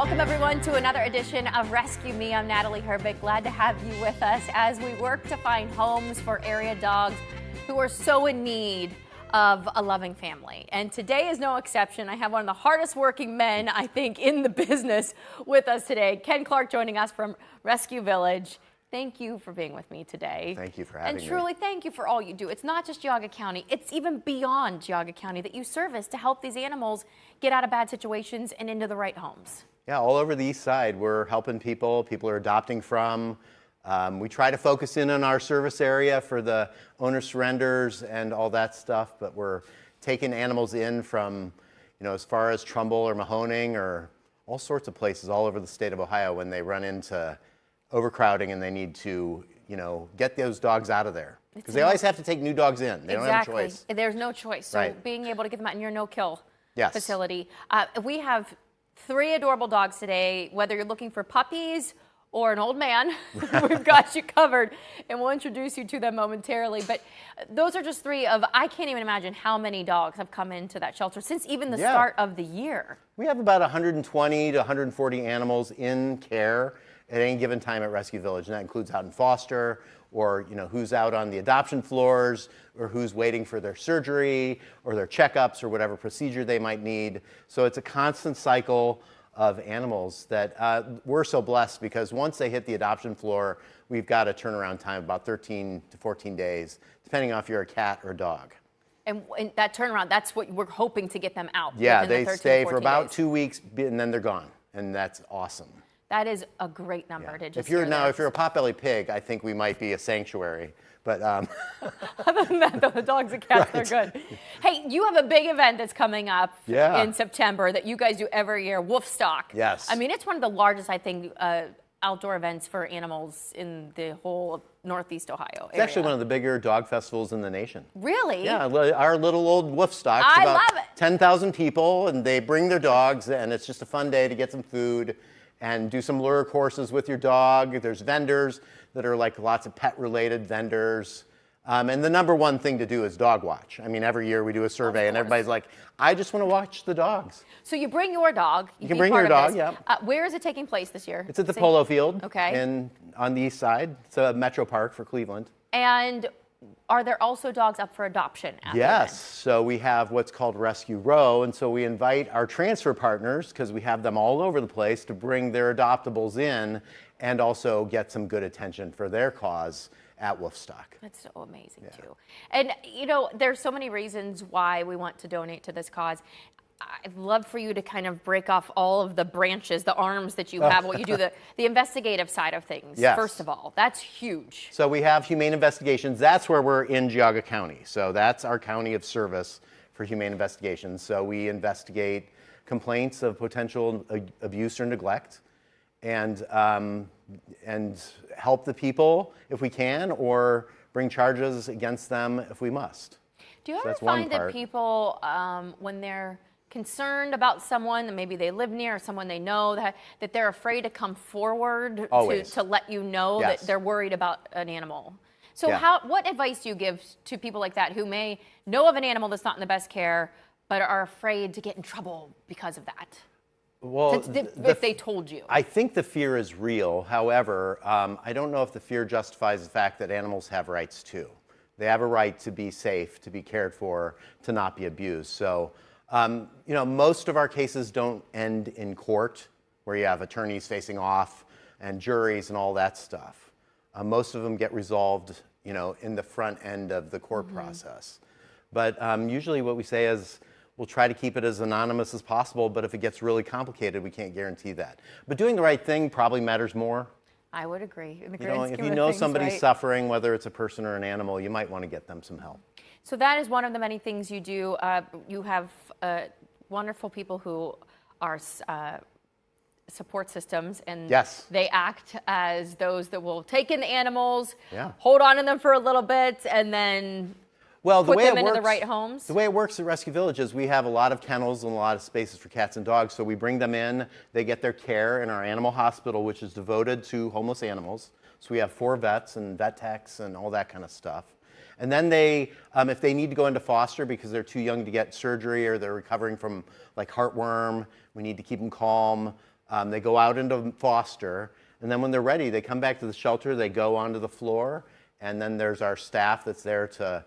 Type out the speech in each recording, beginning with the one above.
Welcome everyone to another edition of Rescue Me. I'm Natalie Herbig. Glad to have you with us as we work to find homes for area dogs who are so in need of a loving family. And today is no exception. I have one of the hardest working men, I think, in the business with us today. Ken Clark joining us from Rescue Village. Thank you for being with me today. Thank you for having me. And truly, thank you for all you do. It's not just Geauga County, it's even beyond Geauga County that you service to help these animals get out of bad situations and into the right homes. Yeah, all over the east side, we're helping people. People are adopting from. We try to focus in on our service area for the owner surrenders and all that stuff, but we're taking animals in from, as far as Trumbull or Mahoning or all sorts of places all over the state of Ohio when they run into overcrowding and they need to, get those dogs out of there. Because they always have to take new dogs in. They don't have a choice. There's no choice. So Right. being able to get them out in your no-kill Yes. facility. We have 3 adorable dogs today. Whether you're looking for puppies or an old man, we've got you covered, and we'll introduce you to them momentarily. But those are just 3 of, I can't even imagine how many dogs have come into that shelter since even the start of the year. We have about 120 to 140 animals in care at any given time at Rescue Village, and that includes out in foster, or who's out on the adoption floors, or who's waiting for their surgery or their checkups or whatever procedure they might need. So it's a constant cycle of animals that we're so blessed, because once they hit the adoption floor, we've got a turnaround time of about 13 to 14 days, depending on if you're a cat or a dog. And that turnaround, that's what we're hoping to get them out. Yeah, they stay for about days. 2 weeks, and then they're gone, and that's awesome. That is a great number to just if you're hear if you're a potbelly pig, I think we might be a sanctuary. But other than that, though, the dogs and cats are good. Hey, you have a big event that's coming up in September that you guys do every year, Woofstock. Yes. I mean, it's one of the largest, I think, outdoor events for animals in the whole Northeast Ohio area. It's actually one of the bigger dog festivals in the nation. Really? Yeah, our little old Woofstock. I about love it. 10,000 people, and they bring their dogs, and it's just a fun day to get some food and do some lure courses with your dog. There's vendors that are like lots of pet-related vendors. And the number one thing to do is dog watch. I mean, every year we do a survey, and everybody's like, I just want to watch the dogs. So you bring your dog. You can bring your dog, yeah. Where is it taking place this year? It's at the Polo Field on the east side. It's a Metro Park for Cleveland. And are there also dogs up for adoption at the Yes, event? so we have what's called Rescue Row, and so we invite our transfer partners, because we have them all over the place, to bring their adoptables in and also get some good attention for their cause at Woofstock. That's so amazing, too. And, there's so many reasons why we want to donate to this cause. I'd love for you to kind of break off all of the branches, the arms that you have, what you do, the investigative side of things, first of all. That's huge. So we have Humane Investigations. That's where we're in Geauga County. So that's our county of service for Humane Investigations. So we investigate complaints of potential abuse or neglect, and help the people if we can, or bring charges against them if we must. Do you ever find that people, when they're concerned about someone that maybe they live near or someone they know, that they're afraid to come forward to let you know that they're worried about an animal? So what advice do you give to people like that who may know of an animal that's not in the best care but are afraid to get in trouble because of that? Well, if they told you. I think the fear is real. However, I don't know if the fear justifies the fact that animals have rights too. They have a right to be safe, to be cared for, to not be abused. So, most of our cases don't end in court, where you have attorneys facing off and juries and all that stuff. Most of them get resolved, in the front end of the court process. But usually what we say is, we'll try to keep it as anonymous as possible, but if it gets really complicated, we can't guarantee that. But doing the right thing probably matters more. I would agree. In the if you know somebody's suffering, whether it's a person or an animal, you might want to get them some help. So that is one of the many things you do. You have wonderful people who are support systems, and they act as those that will take in the animals, hold on to them for a little bit, and then put them into the right homes? The way it works at Rescue Village is we have a lot of kennels and a lot of spaces for cats and dogs. So we bring them in, they get their care in our animal hospital, which is devoted to homeless animals. So we have 4 vets and vet techs and all that kind of stuff. And then they, if they need to go into foster because they're too young to get surgery or they're recovering from like heartworm, we need to keep them calm. They go out into foster, and then when they're ready, they come back to the shelter, they go onto the floor, and then there's our staff that's there to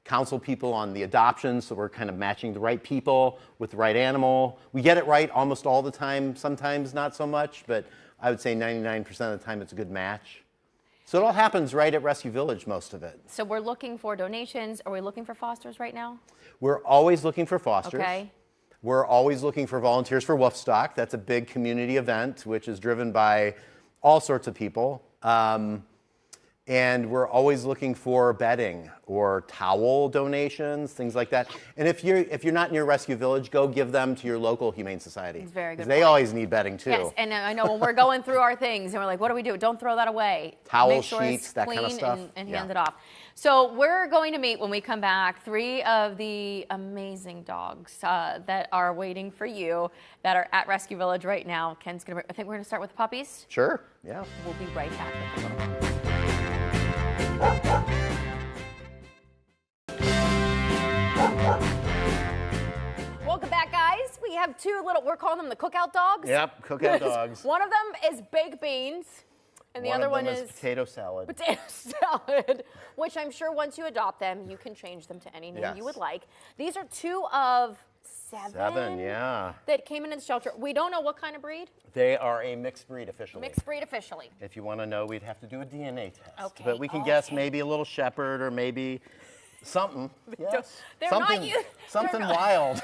counsel people on the adoption, so we're kind of matching the right people with the right animal. We get it right almost all the time, sometimes not so much, but I would say 99% of the time it's a good match. So it all happens right at Rescue Village, most of it. So we're looking for donations. Are we looking for fosters right now? We're always looking for fosters. Okay. We're always looking for volunteers for Woofstock. That's a big community event, which is driven by all sorts of people. And we're always looking for bedding or towel donations, things like that. And if you're not near Rescue Village, go give them to your local Humane Society. It's very good. They always need bedding too. Yes, and I know when we're going through our things and we're like, what do we do? Don't throw that away. Towel, Make sure sheets, it's that clean kind of stuff. and Yeah. hand it off. So we're going to meet when we come back 3 of the amazing dogs that are waiting for you that are at Rescue Village right now. Ken's gonna. I think we're gonna start with the puppies. Sure. Yeah. We'll be right back with a little more. Welcome back, guys. We have 2 little, we're calling them the cookout dogs. Yep. Cookout dogs. One of them is baked beans, and the other one is potato salad. potato salad, which I'm sure once you adopt them, you can change them to any name Yes. you would like. These are 2 of 7 yeah. that came into the shelter. We don't know what kind of breed. They are a mixed breed officially. Mixed breed officially. If you want to know, we'd have to do a DNA test. Okay, But we can guess okay. maybe a little shepherd or maybe something. Yes. They're something, not something they're not- wild.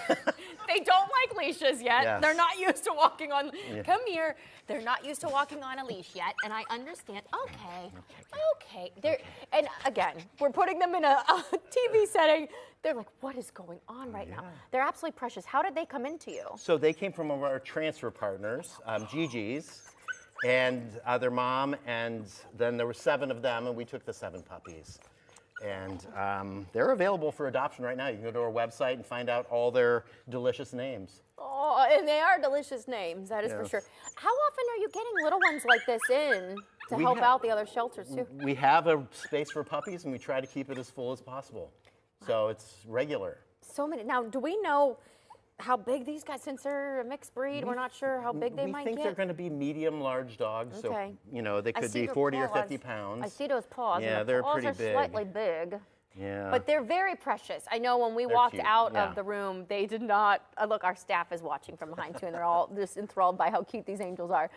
They don't like leashes yet. Yes. They're not used to walking on. Come here. They're not used to walking on a leash yet, and I understand. Okay. They're and again, we're putting them in a TV setting. They're like, what is going on right now? They're absolutely precious. How did they come into you? So they came from one of our transfer partners, Gigi's, and their mom, and then there were 7 of them, and we took the 7 puppies. And they're available for adoption right now. You can go to our website and find out all their delicious names. Oh, and they are delicious names, that is for Yes. sure. How often are you getting little ones like this in to We help have- out the other shelters too? We have a space for puppies, and we try to keep it as full as possible. So it's regular. So many. Now, do we know how big these guys, since they're a mixed breed, we're not sure how big they we might think get? they're going to be medium large dogs. Okay. So, you know, they I could see be their 40 or paws. 50 pounds. I see those paws. Yeah, and the they're paws pretty are big. slightly big. Yeah. But they're very precious. I know when we They're walked cute, out yeah. of the room, they did not. Look, our staff is watching from behind too, and they're all just enthralled by how cute these angels are.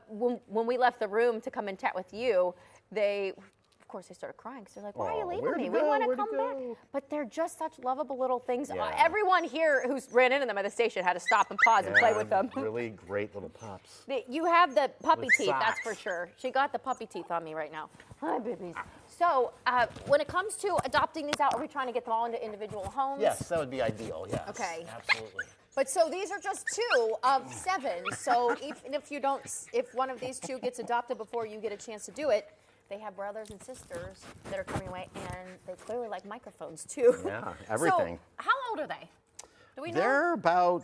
When we left the room to come and chat with you, of course, they started crying because they're like, "Why are you Aw, leaving where'd me? you We go? want to Where'd you come back." go? But they're just such lovable little things. Yeah. Everyone here who's ran into them at the station had to stop and pause and play with them. Really great little pups. You have the puppy With teeth, that's for socks. sure. She got the puppy teeth on me right now. Hi, babies. So, when it comes to adopting these out, are we trying to get them all into individual homes? Yes, that would be ideal. Yes. Okay. Absolutely. But so these are just 2 of 7. So even if one of these 2 gets adopted before you get a chance to do it, they have brothers and sisters that are coming away, and they clearly like microphones too. Yeah, everything. So how old are they? Do we know? They're about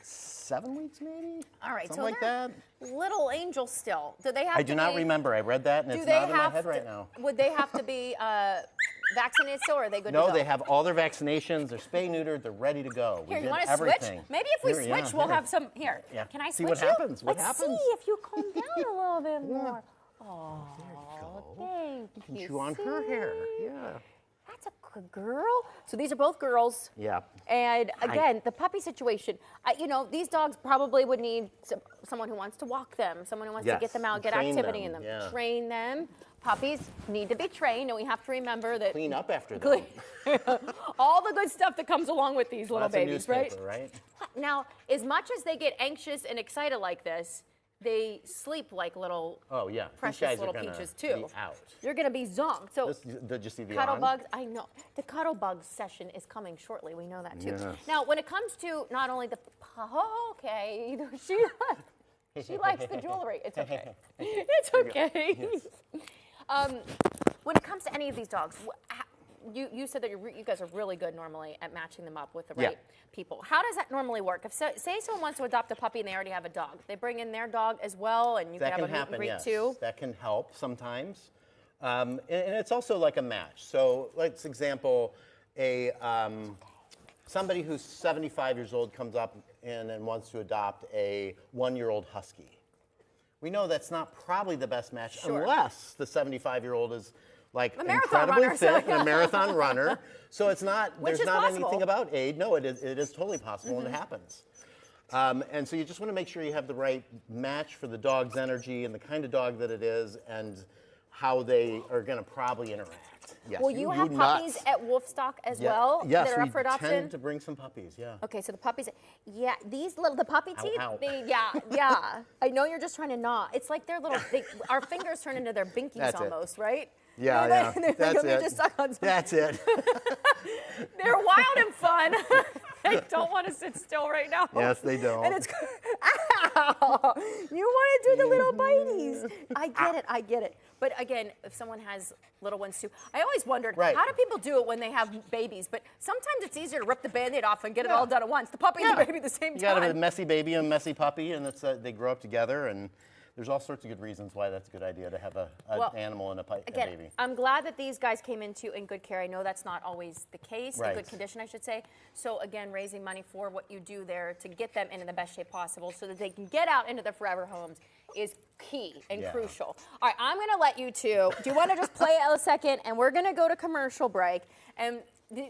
7 weeks, maybe. All right, Something so like they're that. little angels still. Do they have I to do not be- remember. I read that, and Do it's they not in my have head to, right now. Would they have to be vaccinated still, or are they good to No, go? they have all their vaccinations. They're spay neutered. They're ready to go. Here, we you did want to everything. switch? Maybe if we Here, yeah, switch, we'll here. have some. Here, Yeah. can I See switch what you? happens, what Let's happens. see if you calm down a little bit more. Oh, thank You can you. chew on her hair. See? Yeah. That's a good girl. So these are both girls. Yeah. And again, the puppy situation, these dogs probably would need someone who wants to walk them, someone who wants to Yes, get them out, get train activity them, in them, yeah. train them. Puppies need to be trained, and we have to remember that Clean up after them. all the good stuff that comes along with these little Lots babies, of newspaper, right? Now, as much as they get anxious and excited like this, they sleep like little Oh yeah. These precious guys little are gonna peaches too. Be out. You're gonna be zonked. So Did you see the cuddle on? bugs, I know. The cuddle bug session is coming shortly. We know that too. Yes. Now, when it comes to not only the okay, she likes the jewelry. It's okay. It's okay. When it comes to any of these dogs, you said that you guys are really good normally at matching them up with the right people. How does that normally work? If say someone wants to adopt a puppy and they already have a dog, they bring in their dog as well, and you That can have can a meet happen, and greet yes. too. That can help sometimes. And it's also like a match. So let's example, a somebody who's 75 years old comes up in and wants to adopt a 1-year-old husky. We know that's not probably the best match unless the 75-year-old is like incredibly fit and a marathon runner. So it's not, there's not anything about age. No, it is totally possible and it happens. And so you just want to make sure you have the right match for the dog's energy and the kind of dog that it is and how they are going to probably interact. Yes, well, you have puppies at Wolfstock as well that are up for adoption? Yes, we tend to bring some puppies, yeah. Okay, so the puppies, the puppy teeth, ow. yeah. I know you're just trying to gnaw. It's like their little, our fingers turn into their binkies almost, right? Yeah, that's it. Just stuck on that's it. They're wild and fun. They don't want to sit still right now. Yes, they don't. And it's, ow! You want to do the little bites. I get it. But again, if someone has little ones too, I always wondered, how do people do it when they have babies? But sometimes it's easier to rip the Band-Aid off and get it all done at once. The puppy and the baby at the same time. You got a messy baby and a messy puppy, and it's they grow up together, and there's all sorts of good reasons why that's a good idea to have an animal and a baby. I'm glad that these guys came into in good care. I know that's not always the case, in good condition, I should say. So again, raising money for what you do there to get them into the best shape possible so that they can get out into the forever homes is key and crucial. All right, I'm going to let you two. Do you want to just play a second? And we're going to go to commercial break. And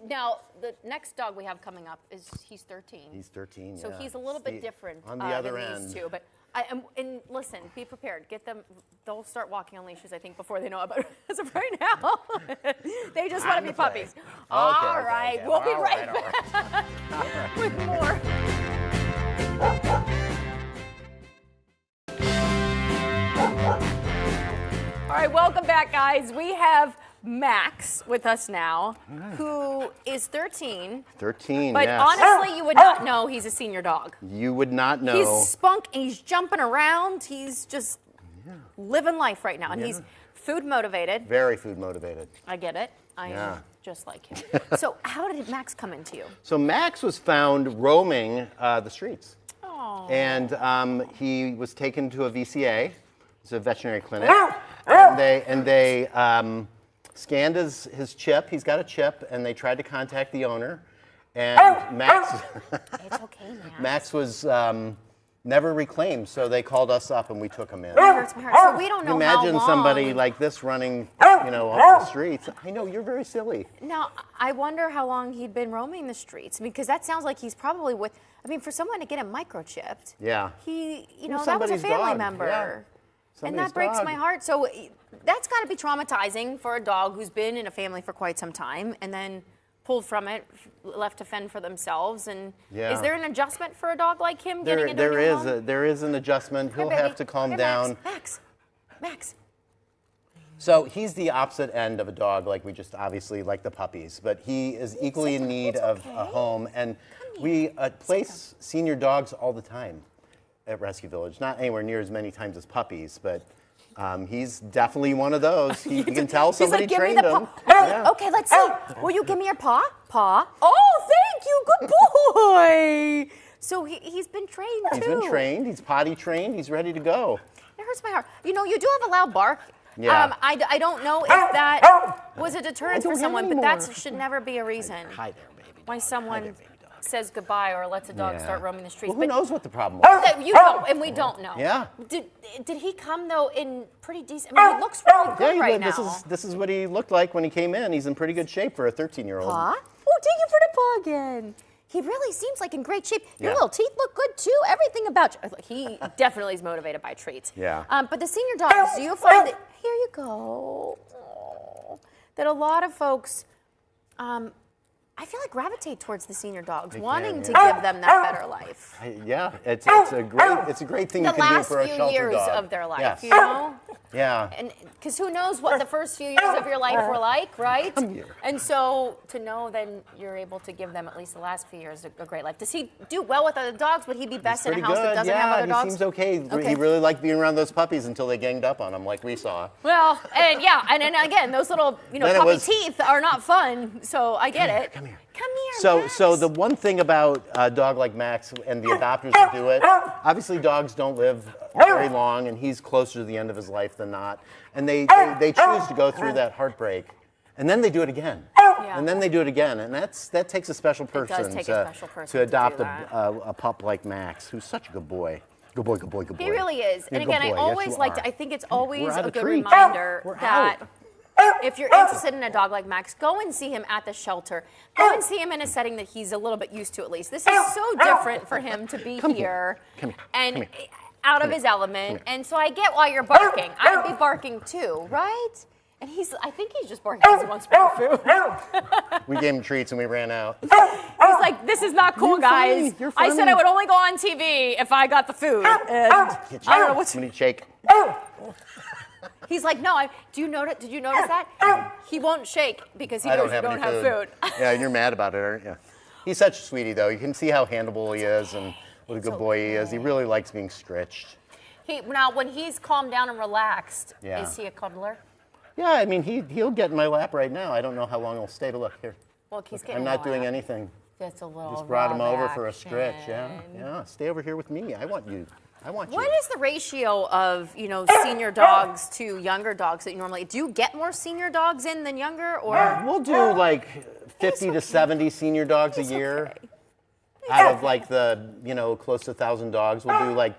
now, the next dog we have coming up he's 13. He's 13, So he's a little bit different on the other than these two. But and listen, be prepared. Get them. They'll start walking on leashes, I think, before they know about it. As of right now, they just want to be puppies. All right, we'll be right back with more. All right, welcome back, guys. We have Max with us now, who is 13. 13, but honestly, you would not know he's a senior dog. You would not know. He's spunk, and he's jumping around. He's just living life right now, and he's food motivated. Very food motivated. I get it. I am just like him. So how did Max come into you? So Max was found roaming the streets. Oh. And he was taken to a VCA. It's a veterinary clinic. And they scanned his chip. He's got a chip, and they tried to contact the owner. And Max, it's okay, Max was never reclaimed, so they called us up and we took him in. It hurts my heart. So we don't know Imagine how long. somebody like this running, off the streets. I know, you're very silly. Now, I wonder how long he'd been roaming the streets, because that sounds like he's probably for someone to get him microchipped. Yeah. That was a family member. Yeah. And that breaks my heart. So that's got to be traumatizing for a dog who's been in a family for quite some time and then pulled from it, left to fend for themselves. And is there an adjustment for a dog like him getting into a new home? There is an adjustment. He'll have to calm down. Max. So he's the opposite end of a dog, like we just obviously like the puppies, but he is equally in need of a home. And we place senior dogs all the time at Rescue Village. Not anywhere near as many times as puppies, but he's definitely one of those. You can tell somebody trained him. Okay, let's see. Will you give me your paw? Oh, thank you. Good boy. So he's been trained too. He's been trained. He's potty trained. He's ready to go. It hurts my heart. You do have a loud bark. Yeah. I don't know if that was a deterrent for someone, but that should never be a reason why someone says goodbye or lets a dog start roaming the streets. Well, who knows what the problem was? You don't, and we don't know. Yeah. Did he come though in pretty decent? I mean, he looks really good right now. This is what he looked like when he came in. He's in pretty good shape for a 13-year-old. Paw? Oh, thank you for the paw again. He really seems like in great shape. Your little teeth look good too. Everything about you. He definitely is motivated by treats. Yeah. But the senior dogs, do you find that? Here you go. Oh, that a lot of folks. I feel like gravitate towards the senior dogs, wanting to give them that better life. It's a great thing you can do for a shelter dog. The last few years of their life, Yeah. And because who knows what the first few years of your life were like, right? And so to know then you're able to give them at least the last few years a great life. Does he do well with other dogs? Would he be best in a house that doesn't have other dogs? He seems okay. He really liked being around those puppies until they ganged up on him, like we saw. Well, and then again, those little puppy teeth are not fun. So I get it. Come here. Max. So the one thing about a dog like Max and the adopters who do it, obviously dogs don't live very long, and he's closer to the end of his life than not. And they choose to go through that heartbreak, and then they do it again. And then they do it again, and that takes a special person, does take a special person to to adopt do that. a pup like Max, who's such a good boy. Good boy, good boy, good boy. He really is. You're And a good again, I boy. Yes, always you like are. to, I think it's always We're out a of good treats. reminder We're that if you're interested in a dog like Max, go and see him at the shelter. Go and see him in a setting that he's a little bit used to at least. This is so different for him to be here and out of his element. And so I get why you're barking. I'd be barking too, right? And I think he's just barking because he wants more food. We gave him treats and we ran out. He's like, this is not cool, You're guys. funny. You're I said funny. I would only go on TV if I got the food. And I don't know what's. We need shake. He's like, no. Did you notice that? He won't shake because he knows you don't have food. Yeah, and you're mad about it, aren't you? He's such a sweetie, though. You can see how handleable he is and what a good boy he is. He really likes being stretched. Now, when he's calmed down and relaxed, Yeah. is he a cuddler? Yeah, I mean, he'll get in my lap right now. I don't know how long he'll stay to look here. Well, he's getting I'm in not the doing lap. anything. Just a little. Just brought him rub over for a action. stretch. Yeah. Stay over here with me. I want you. What is the ratio of senior dogs to younger dogs that you normally do? You get more senior dogs in than younger, or We'll do like 50 to 70 senior dogs a year. Out of like the close to 1,000 dogs, we'll do like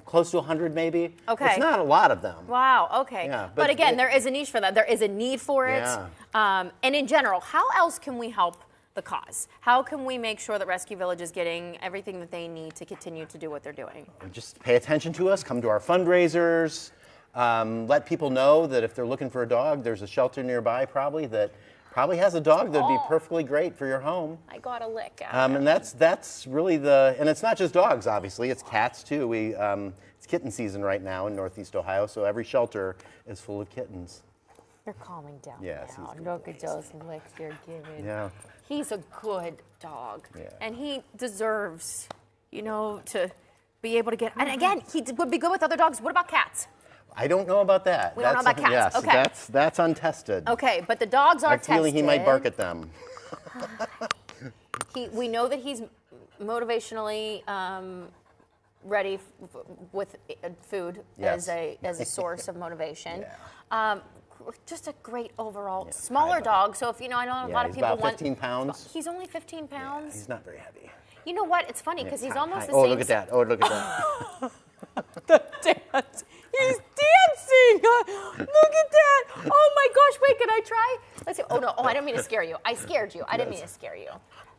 close to 100 maybe. Okay. It's not a lot of them. Wow, okay. Yeah, but but again, it- there is a niche for that. There is a need for it. Yeah. And in general, how else can we help the cause? How can we make sure that Rescue Village is getting everything that they need to continue to do what they're doing? Just pay attention to us. Come to our fundraisers. Let people know that if they're looking for a dog, there's a shelter nearby probably that probably has a dog that'd be perfectly great for your home. I got a lick out. And that's really and it's not just dogs, obviously, it's cats too. It's kitten season right now in Northeast Ohio, so every shelter is full of kittens. You're calming down Yes, now. he's good. Look at those licks you're giving. Yeah. He's a good dog. Yeah. And he deserves, to be able to get. And again, he would be good with other dogs. What about cats? I don't know about that. We don't know about cats. Yes, Okay. that's untested. Okay, but the dogs are I feel tested. he might bark at them. We know that he's motivationally ready with food Yes. as a source of motivation. Yeah. Just a great overall smaller dog. So if I know a lot of he's people about want 15 pounds. He's only 15 pounds. He's not very heavy. You know what? It's funny because he's almost the Oh, same. look at that. Oh, look at that. Dance. He's dancing. Look at that. Oh my gosh. Wait, can I try? Let's see. Oh no. Oh, I didn't mean to scare you. I scared you. I didn't mean to scare you.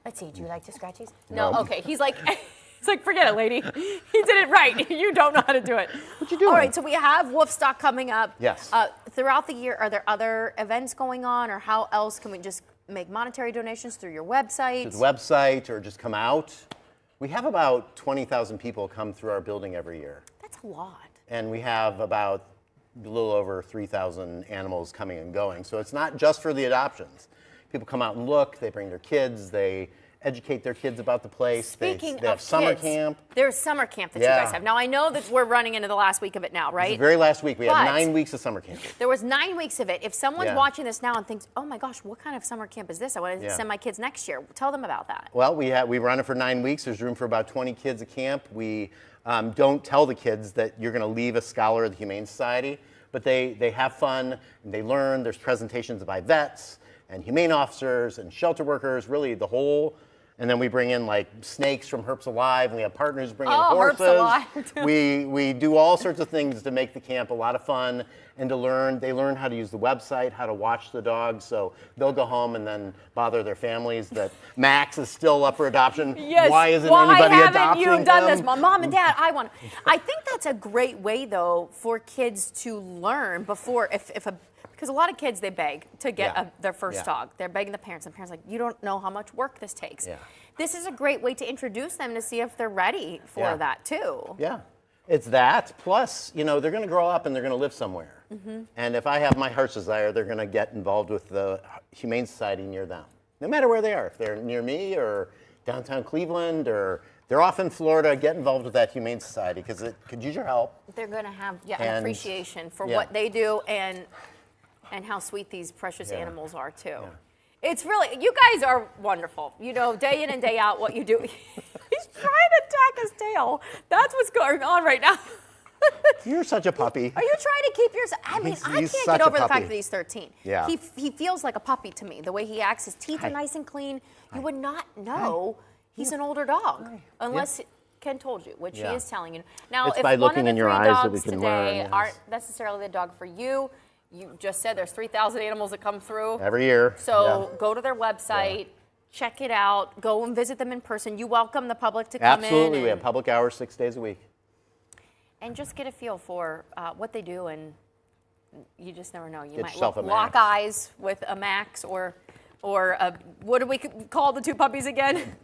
Let's see. Do you like to scratchies? No. No. Okay. He's like, forget it, lady. He did it right. You don't know how to do it. What you doing? All right. So we have Wolfstock coming up. Yes. Throughout the year, are there other events going on, or how else can we just make monetary donations through your website? To the website or just come out. We have about 20,000 people come through our building every year. That's a lot. And we have about a little over 3,000 animals coming and going. So it's not just for the adoptions. People come out and look, they bring their kids, they educate their kids about the place. Speaking they have of summer kids, camp. there's summer camp that Yeah. you guys have. Now, I know that we're running into the last week of it now, The right? very last week, we had But- 9 weeks of summer camp. There was 9 weeks of it. If someone's Yeah. watching this now and thinks, oh my gosh, what kind of summer camp is this? I want to Yeah. send my kids next year. Tell them about that. Well, we run it for 9 weeks. There's room for about 20 kids a camp. We don't tell the kids that you're going to leave a scholar of the Humane Society, but they have fun and they learn. There's presentations by vets and humane officers and shelter workers, really the whole. And then we bring in like snakes from Herps Alive, and we have partners bring in Herps horses. Alive, too. We do all sorts of things to make the camp a lot of fun and to learn. They learn how to use the website, how to watch the dogs, so they'll go home and then bother their families that Max is still up for adoption. Yes. Why isn't anybody haven't adopting you done him? this? Mom and Dad, I want. I think that's a great way, though, for kids to learn before because a lot of kids, they beg to get Yeah. their first Yeah. dog. They're begging the parents, and the parents are like, you don't know how much work this takes. Yeah. This is a great way to introduce them to see if they're ready for Yeah. that too. Yeah, it's that. Plus, they're going to grow up and they're going to live somewhere. Mm-hmm. And if I have my heart's desire, they're going to get involved with the Humane Society near them, no matter where they are. If they're near me or downtown Cleveland or they're off in Florida, get involved with that Humane Society because it could use your help. They're going to have an And- appreciation for yeah. what they do and how sweet these precious Yeah. animals are too. Yeah. It's really, you guys are wonderful. Day in and day out what you do. He's trying to attack his tail. That's what's going on right now. You're such a puppy. Are you trying to keep yours? I mean, I He's can't such get a over the fact puppy. that he's 13. Yeah. He feels like a puppy to me. The way he acts, his teeth are nice and clean. You would not know he's an older dog unless Ken told you, which he is telling you. Now, It's if by one looking of the in your three eyes that dogs we can today learn, aren't necessarily the dog for you, you just said there's 3,000 animals that come through. Every year. So go to their website. Check it out. Go and visit them in person. You welcome the public to come in. Absolutely. We have public hours 6 days a week. And just get a feel for what they do, and you just never know. You Get might yourself a lock Max. eyes with a Max or what do we call the two puppies again?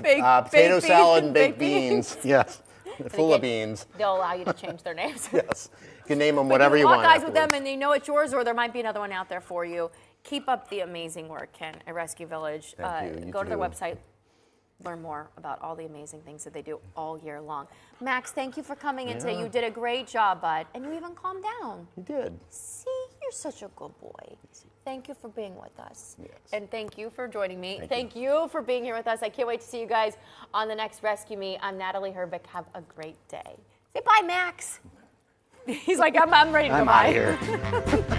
Potato baked salad and baked baked beans. Yes. Full of Again, beans. They'll allow you to change their names. Yes. You can name them But whatever you lock want. eyes with them afterwards. and they know it's yours, or there might be another one out there for you. Keep up the amazing work, Ken, at Rescue Village. Thank you. Go to their too. website. Learn more about all the amazing things that they do all year long. Max, thank you for coming in today. You did a great job, bud. And you even calmed down. You did. See, you're such a good boy. Thank you for being with us. Yes. And thank you for joining me. Thank you for being here with us. I can't wait to see you guys on the next Rescue Me. I'm Natalie Herbeck. Have a great day. Say bye, Max. He's like, I'm ready to go I'm bye. out of here.